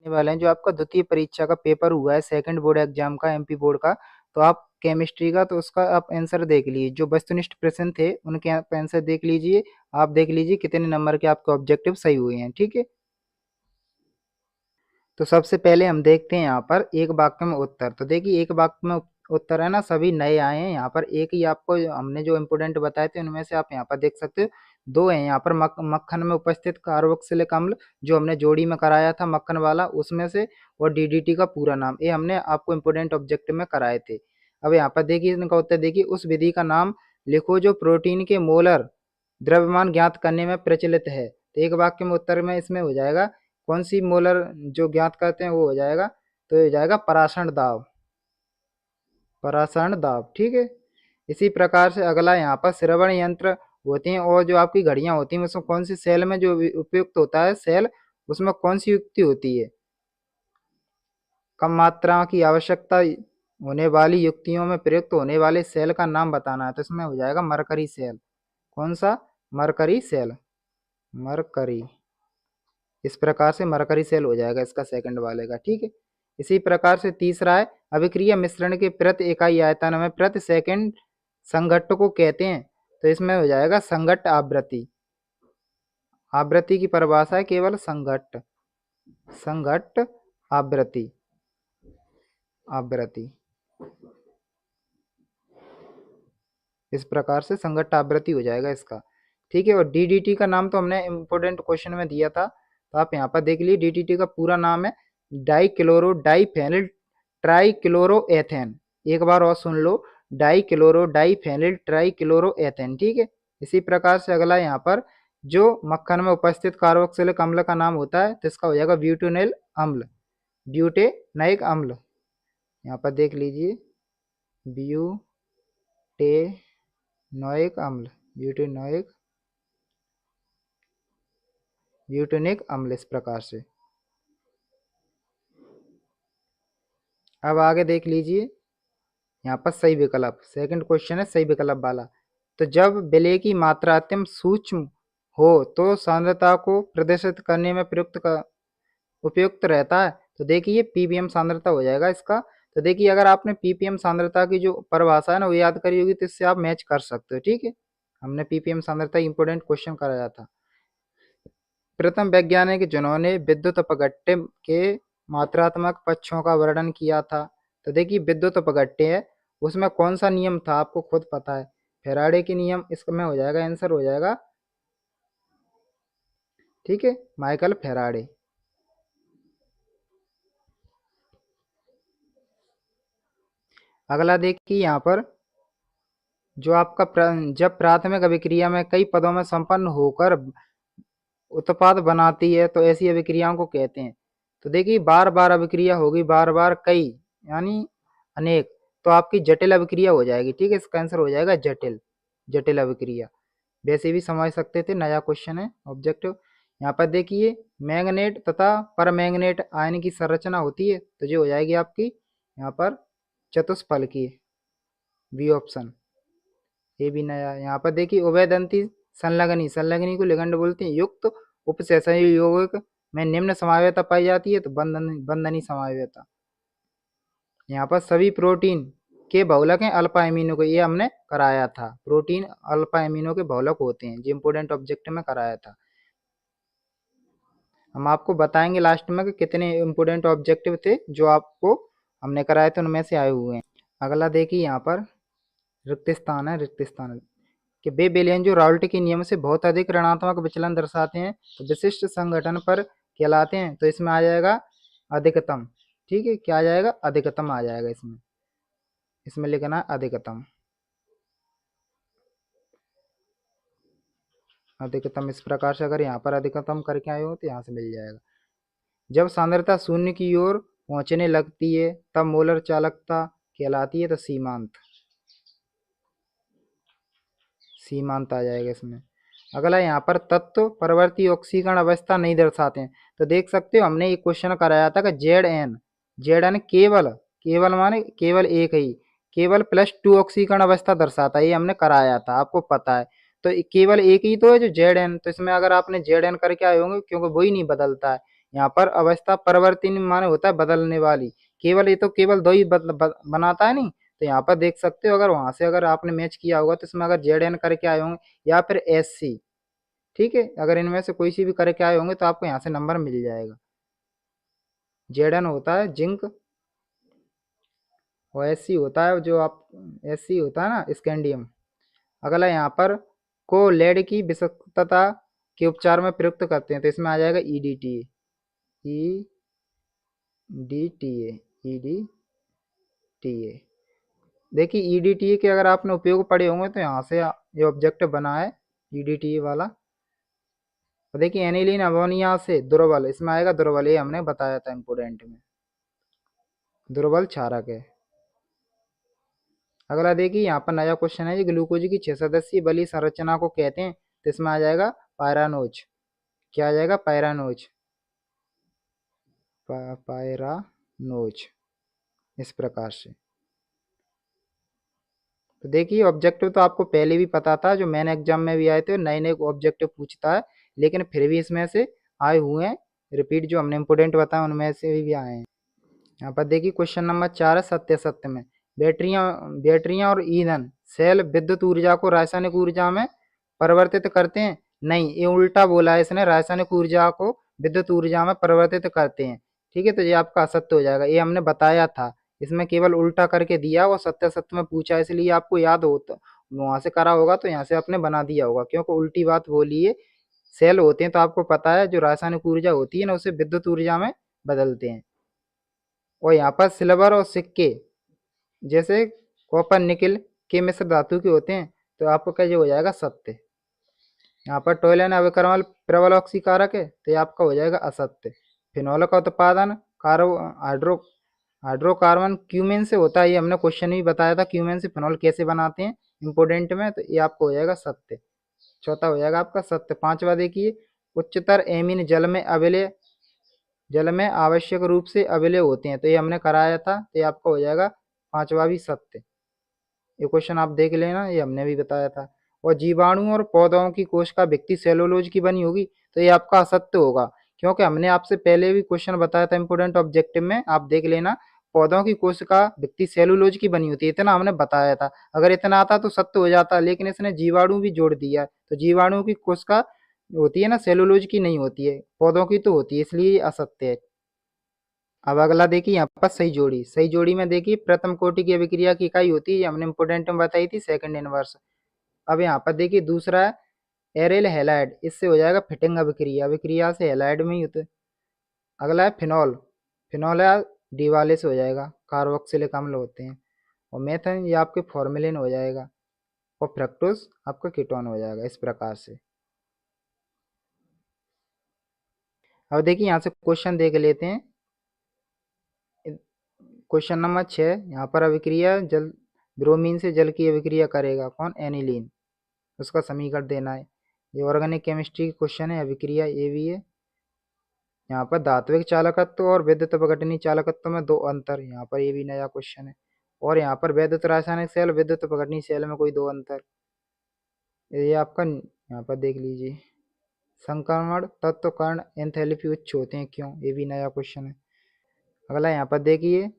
वाले हैं जो आपका द्वितीय परीक्षा का पेपर हुआ है, सेकंड बोर्ड एग्जाम का, एमपी बोर्ड का। तो आप केमिस्ट्री का तो उसका आप आंसर देख लीजिए, जो वस्तुनिष्ठ प्रश्न थे उनके आप आंसर देख लीजिए। आप देख लीजिए कितने नंबर के आपके ऑब्जेक्टिव सही हुए हैं, ठीक है। तो सबसे पहले हम देखते हैं यहाँ पर एक वाक्य में उत्तर। तो देखिए एक वाक्य में उत्तर है ना, सभी नए आए हैं। यहाँ पर एक ही आपको हमने जो इम्पोर्टेंट बताए थे उनमें से आप यहाँ पर देख सकते हो, दो हैं यहाँ पर। मक्खन में उपस्थित कार्बोक्सिलिक अम्ल जो हमने जोड़ी में कराया था मक्खन वाला, उसमें से, और डीडीटी का पूरा नाम, ये हमने आपको इम्पोर्टेंट ऑब्जेक्टिव में कराए थे। अब यहाँ पर देखिए इनका उत्तर देखिए, उस विधि का नाम लिखो जो प्रोटीन के मोलर द्रव्यमान ज्ञात करने में प्रचलित है। तो एक वाक्य में उत्तर में इसमें हो जाएगा कौन सी मोलर जो ज्ञात करते हैं वो हो जाएगा, तो हो जाएगा परासरण दाब, परासरण दाब, ठीक है। इसी प्रकार से अगला यहाँ पर श्रवण यंत्र होते हैं और जो आपकी घड़ियां होती हैं उसमें कौन सी सेल में जो उपयुक्त होता है सेल, उसमें कौन सी युक्ति होती है, कम मात्रा की आवश्यकता होने वाली युक्तियों में प्रयुक्त होने वाले सेल का नाम बताना है। तो इसमें हो जाएगा मरकरी सेल। कौन सा? Mercury cell, mercury. इस प्रकार से मरकरी सेल हो जाएगा इसका सेकंड वाले का, ठीक है। इसी प्रकार से तीसरा है अभिक्रिया मिश्रण के प्रति इकाई आयतन में प्रति सेकंड संघट्ट को कहते हैं। तो इसमें हो जाएगा संघट्ट आवृत्ति। आवृत्ति की परिभाषा है केवल संघट्ट, संघट्ट आवृत्ति, आवृत्ति। इस प्रकार से संघट्ट आवृत्ति हो जाएगा इसका, ठीक है। और डीडीटी का नाम तो हमने इम्पोर्टेंट क्वेश्चन में दिया था, तो आप यहाँ पर देख लीजिए। डीडीटी का पूरा नाम है डाइक्लोरो डाइफेनिल ट्राइक्लोरोएथेन। एक बार और सुन लो, डाइक्लोरो डाइफेनिल ट्राइक्लोरोएथेन, ठीक है। इसी प्रकार से अगला यहाँ पर जो मक्खन में उपस्थित कार्बोक्सिलिक अम्ल का नाम होता है तो इसका हो जाएगा ब्यूटेनॉइक अम्ल, ब्यूटेनॉइक अम्ल। यहाँ पर देख लीजिए ब्यूटेनॉइक अम्ल, ब्यूटेनिक अम्ल, इस प्रकार से। अब आगे देख लीजिए यहाँ पर सही विकल्प, सेकंड क्वेश्चन है सही विकल्प वाला। तो जब विलय की मात्रा अत्यंत सूक्ष्म हो तो सांद्रता को प्रदर्शित करने में उपयुक्त रहता है। तो देखिए पीपीएम सांद्रता हो जाएगा इसका। तो देखिए अगर आपने पीपीएम सांद्रता की जो परिभाषा है ना वो याद करी होगी तो इससे आप मैच कर सकते हो, ठीक है। हमने पीपीएम सांद्रता इंपोर्टेंट क्वेश्चन कराया था। प्रथम वैज्ञानिक जिन्होंने विद्युत अपघट्य के मात्रात्मक पक्षों का वर्णन किया था। तो देखिए विद्युत अपघट्य है, उसमें कौन सा नियम था आपको खुद पता है, फैराडे के नियम। इसमें हो जाएगा आंसर हो जाएगा, ठीक है, माइकल फैराडे। अगला देखिए यहाँ पर जो आपका जब प्राथमिक अभिक्रिया में कई पदों में संपन्न होकर उत्पाद बनाती है तो ऐसी अभिक्रियाओं को कहते हैं। तो देखिए बार बार अभिक्रिया होगी, बार बार कई यानी अनेक, तो आपकी जटिल अभिक्रिया हो जाएगी, ठीक है। इसका आंसर हो जाएगा जटिल, जटिल अभिक्रिया। वैसे भी समझ सकते थे, नया क्वेश्चन है ऑब्जेक्टिव। यहाँ पर देखिए मैंगनेट तथा परमैंगनेट आयन की संरचना होती है, तो जो हो जाएगी आपकी यहाँ पर चतुष्फलकीय, बी ऑप्शन। ये भी नया। यहाँ पर देखिए उभयदंती संलग्नी, संलग्नी को लिगंड बोलते हैं, युक्त उपसहसंयोजक यौगिक में निम्न समावयवता पाई जाती है, तो बंधनी समावयवता। यहाँ पर सभी प्रोटीन के बहुलक हैं अल्फा एमिनो के, ये हमने कराया था। प्रोटीन अल्फा एमिनो के बहुलक होते हैं, जो इंपोर्टेंट ऑब्जेक्टिव में कराया था। हम आपको बताएंगे लास्ट में कि कितने इंपोर्टेंट ऑब्जेक्टिव थे जो आपको हमने कराए थे, उनमें से आए हुए हैं। अगला देखिए यहाँ पर रिक्त स्थान है, रिक्त स्थान कि वे विलयन जो राउल्ट के नियम से बहुत अधिक ऋणात्मक विचलन दर्शाते हैं तो विशिष्ट संगठन पर कहलाते हैं। तो इसमें आ जाएगा अधिकतम, ठीक है। क्या आ जाएगा? अधिकतम आ जाएगा इसमें, इसमें लिखना है अधिकतम, अधिकतम। इस प्रकार से अगर यहाँ पर अधिकतम करके आए हो तो यहाँ से मिल जाएगा। जब सांद्रता शून्य की ओर पहुंचने लगती है तब मोलर चालकता कहलाती है, तो सीमांत, सीमांत आ जाएगा इसमें। अगला यहाँ पर तत्व परवर्ती ऑक्सीकरण अवस्था नहीं दर्शाते हैं। तो देख सकते हो हमने एक क्वेश्चन कराया था कि जेड एन केवल, केवल माने केवल एक ही, केवल +2 ऑक्सीकरण अवस्था दर्शाता है, ये हमने कराया था, आपको पता है। तो केवल एक ही तो है जो जेड एन, तो इसमें अगर आपने जेड एन करके आए होंगे क्योंकि वही नहीं बदलता है, यहाँ पर अवस्था परिवर्तनीय माने होता है बदलने वाली। केवल ये तो केवल दो ही बनाता है नहीं। तो यहाँ पर देख सकते हो, अगर वहां से अगर आपने मैच किया होगा तो इसमें अगर जेड करके आए होंगे या फिर SC, ठीक है, अगर इनमें से कोई सी भी करके आए होंगे तो आपको यहाँ से नंबर मिल जाएगा। जेड होता है जिंक, और SC होता है जो आप, SC होता है ना स्कैंडियम। अगला यहाँ पर को लेड की विषाक्तता के उपचार में प्रयुक्त करते हैं, तो इसमें आ जाएगा EDTA, EDTA, EDTA। देखिए EDTA के अगर आपने उपयोग पढ़े होंगे तो यहाँ से ये ऑब्जेक्ट बना है EDTA वाला। तो देखिए एनिलीन अमोनिया से दुर्बल, इसमें आएगा दुर्बल, ये हमने बताया था इंपोर्टेंट में, दुर्बल क्षारक है। अगला देखिए यहाँ पर नया क्वेश्चन है, ग्लूकोज की 6 सदस्यीय बलीय संरचना को कहते हैं, तो इसमें आ जाएगा पायरानोज। क्या आ जाएगा? पायरानोज, पायरानोज, इस प्रकार से। तो देखिए ऑब्जेक्टिव तो आपको पहले भी पता था, जो मैंने एग्जाम में भी आए थे, नए नए ऑब्जेक्टिव पूछता है, लेकिन फिर भी इसमें से आए हुए हैं रिपीट, जो हमने इंपोर्टेंट बताया उनमें से भी आए हैं। यहाँ पर देखिए क्वेश्चन नंबर 4 है, सत्य सत्य में बैटरियां बैटरियां और ईंधन सेल विद्युत ऊर्जा को रासायनिक ऊर्जा में परिवर्तित करते हैं। नहीं, ये उल्टा बोला है इसने, रासायनिक ऊर्जा को विद्युत ऊर्जा में परिवर्तित करते हैं। ठीक है, तो ये आपका असत्य हो जाएगा, ये हमने बताया था। इसमें केवल उल्टा करके दिया और सत्य सत्य में पूछा, इसलिए आपको याद हो, तो वहां से करा होगा तो यहाँ से आपने बना दिया होगा, क्योंकि उल्टी बात बोली है। सेल होते हैं तो आपको पता है, जो रासायनिक ऊर्जा होती है ना उसे विद्युत ऊर्जा में बदलते हैं। और यहाँ पर सिल्वर और सिक्के जैसे कॉपर निकल के मिश्र धातु के होते हैं, तो आपको क्या हो जाएगा? सत्य। यहाँ पर टोलन अविक्रमण प्रबल ऑक्सीकारक है, तो ये आपका हो जाएगा असत्य। फिनॉल का उत्पादन कार्बो हाइड्रो हाइड्रोकार्बन क्यूमेन से होता है, ये हमने क्वेश्चन भी बताया था, क्यूमेन से फिनॉल कैसे बनाते हैं इंपोर्टेंट में, तो ये आपको हो जाएगा सत्य। चौथा हो जाएगा आपका सत्य। पांचवा देखिए, उच्चतर एमीन जल में आवश्यक रूप से अविलेय होते हैं, तो ये हमने कराया था, तो ये आपका हो जाएगा पांचवा भी सत्य। ये क्वेश्चन आप देख लेना, ये हमने भी बताया था। और जीवाणु और पौधों की कोशिका भित्ति सेलुलोज की बनी होगी, तो ये आपका असत्य होगा, क्योंकि हमने आपसे पहले भी क्वेश्चन बताया था इंपोर्टेंट ऑब्जेक्टिव में, आप देख लेना। पौधों की कोशिका भित्ति सेलुलोज की बनी होती है, इतना हमने बताया था। अगर इतना आता तो सत्य हो जाता, लेकिन इसने जीवाणु भी जोड़ दिया, तो जीवाणु की कोशिका होती है ना, सेलुलोज की नहीं होती है, पौधों की तो होती है, इसलिए असत्य है। अब अगला देखिए यहाँ पर सही जोड़ी, सही जोड़ी में देखिए प्रथम कोटि की अभिक्रिया की इकाई होती है, हमने इंपोर्टेंट में बताई थी सेकंड इनवर्स। अब यहाँ पर देखिए दूसरा है एरेल हैलाइड, इससे हो जाएगा फिटिंग अभिक्रिया, अभिक्रिया से हैलाइड में ही होते। अगला है फिनॉल, फिनॉल है डिवालिस हो जाएगा, कार्बोक्सिलिक अम्ल होते हैं। और मेथन ये आपके फॉर्मेलिन हो जाएगा, और फ्रक्टोज आपका कीटोन हो जाएगा, इस प्रकार से। अब देखिए यहाँ से क्वेश्चन देख लेते हैं। क्वेश्चन नंबर 6, यहाँ पर अभिक्रिया जल ब्रोमीन से जल की अभिक्रिया करेगा कौन? एनिलीन, उसका समीकरण देना है। ये ऑर्गेनिक केमिस्ट्री क्वेश्चन है, अभिक्रिया ये भी है। यहाँ पर धात्विक चालकत्व और विद्युत अपघटनीय चालकत्व में दो अंतर, यहाँ पर ये भी नया क्वेश्चन है। और यहाँ पर वैद्युत रासायनिक सेल विद्युत अपघटनीय सेल में कोई दो अंतर, ये आपका यहाँ पर देख लीजिए। संक्रमण तत्व कर्ण एंथैल्पी उच्च होते हैं क्यों? ये भी नया क्वेश्चन है। अगला यहाँ पर देखिए,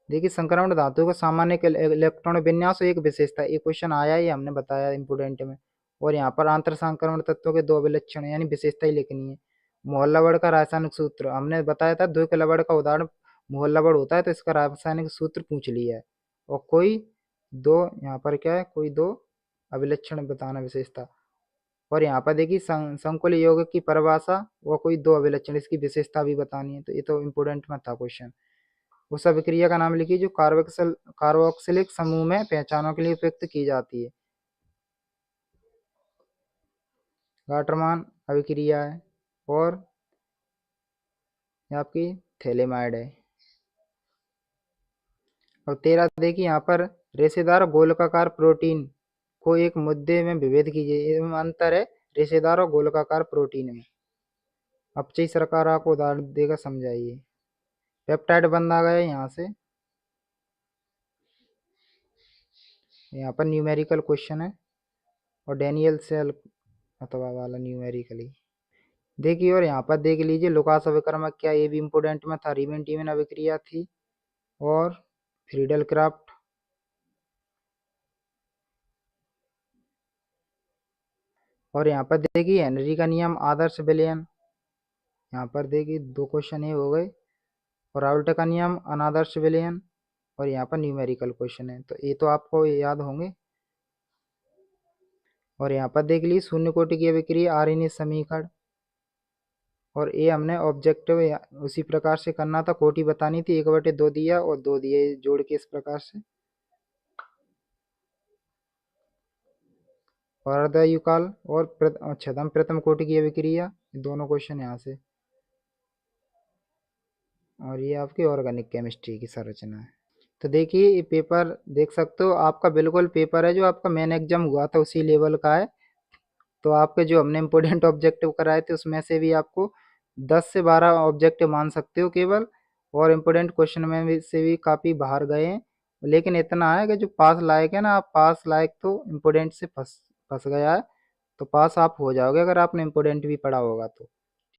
देखिए संक्रमण धातु का सामान्य इलेक्ट्रॉन विन्यास एक विशेषता, ये क्वेश्चन आया है, ये हमने बताया इंपोर्टेंट में। और यहाँ पर आंतर संक्रमण तत्वों के दो अभिलक्षण यानी विशेषता ही लिखनी है। मोहल्लावड़ का रासायनिक सूत्र हमने बताया था, द्विक लवड़ का उदाहरण मोहल्लावड़ होता है, तो इसका रासायनिक सूत्र पूछ लिया है। और कोई दो, यहाँ पर क्या है, कोई दो अभिलक्षण बताना विशेषता। और यहाँ पर देखिए संकुल योग की परिभाषा, वो कोई दो अभिलक्षण, इसकी विशेषता भी बतानी है, तो ये तो इंपोर्टेंट में था क्वेश्चन। उस अभिक्रिया का नाम लिखिए जो कार्बोक्सिलिक समूह में पहचानों के लिए उपयुक्त की जाती है। गाटरमान अभिक्रिया है, और आपकी थैलेमाइड है। और 13 देखिए यहाँ पर रेशेदार गोलकाकार प्रोटीन को एक मुद्दे में विभेद कीजिए, इसमें अंतर है रेशेदार और गोलकाकार प्रोटीन में। अपचयी सरकार आपको उदाहरण देगा, समझाइए। पेप्टाइड बंद आ गया यहाँ से, यहाँ पर न्यूमेरिकल क्वेश्चन है, और डेनियल सेल अथवा वाला न्यूमेरिकली। देखिए और यहाँ पर देख लीजिए लुकास अभिकर्मक क्या, ये भी इम्पोर्टेंट में था, रीमन टीमन अभिक्रिया थी। और फ्रीडल क्राफ्ट, और यहाँ पर देखिए हेनरी का नियम, आदर्श विलयन। यहाँ पर देखिए दो क्वेश्चन ये हो गए। और राउल्ट का नियम, अनादर्श विलयन। और यहाँ पर न्यूमेरिकल क्वेश्चन है, तो ये तो आपको याद होंगे। और यहाँ पर देख लीजिए शून्य कोटि की अभिक्रिया, आर्यनीय समीकरण। और ये हमने ऑब्जेक्टिव उसी प्रकार से करना था, कोटि बतानी थी, 1/2 दिया और 2 दिए जोड़ के इस प्रकार से। और अर्धयुकाल और छदम प्रथम कोटि की अभिक्रिया, दोनों क्वेश्चन यहाँ से। और ये आपकी ऑर्गेनिक केमिस्ट्री की संरचना है। तो देखिए ये पेपर देख सकते हो, आपका बिल्कुल पेपर है जो आपका मेन एग्जाम हुआ था उसी लेवल का है। तो आपके जो हमने इम्पोर्टेंट ऑब्जेक्टिव कराए थे उसमें से भी आपको 10 से 12 ऑब्जेक्टिव मान सकते हो केवल। और इम्पोर्टेंट क्वेश्चन में भी से भी काफ़ी बाहर गए हैं। लेकिन इतना है कि जो पास लायक है ना, आप पास लायक तो इम्पोर्टेंट से फंस फंस गया है। तो पास आप हो जाओगे अगर आपने इम्पोर्टेंट भी पढ़ा होगा तो।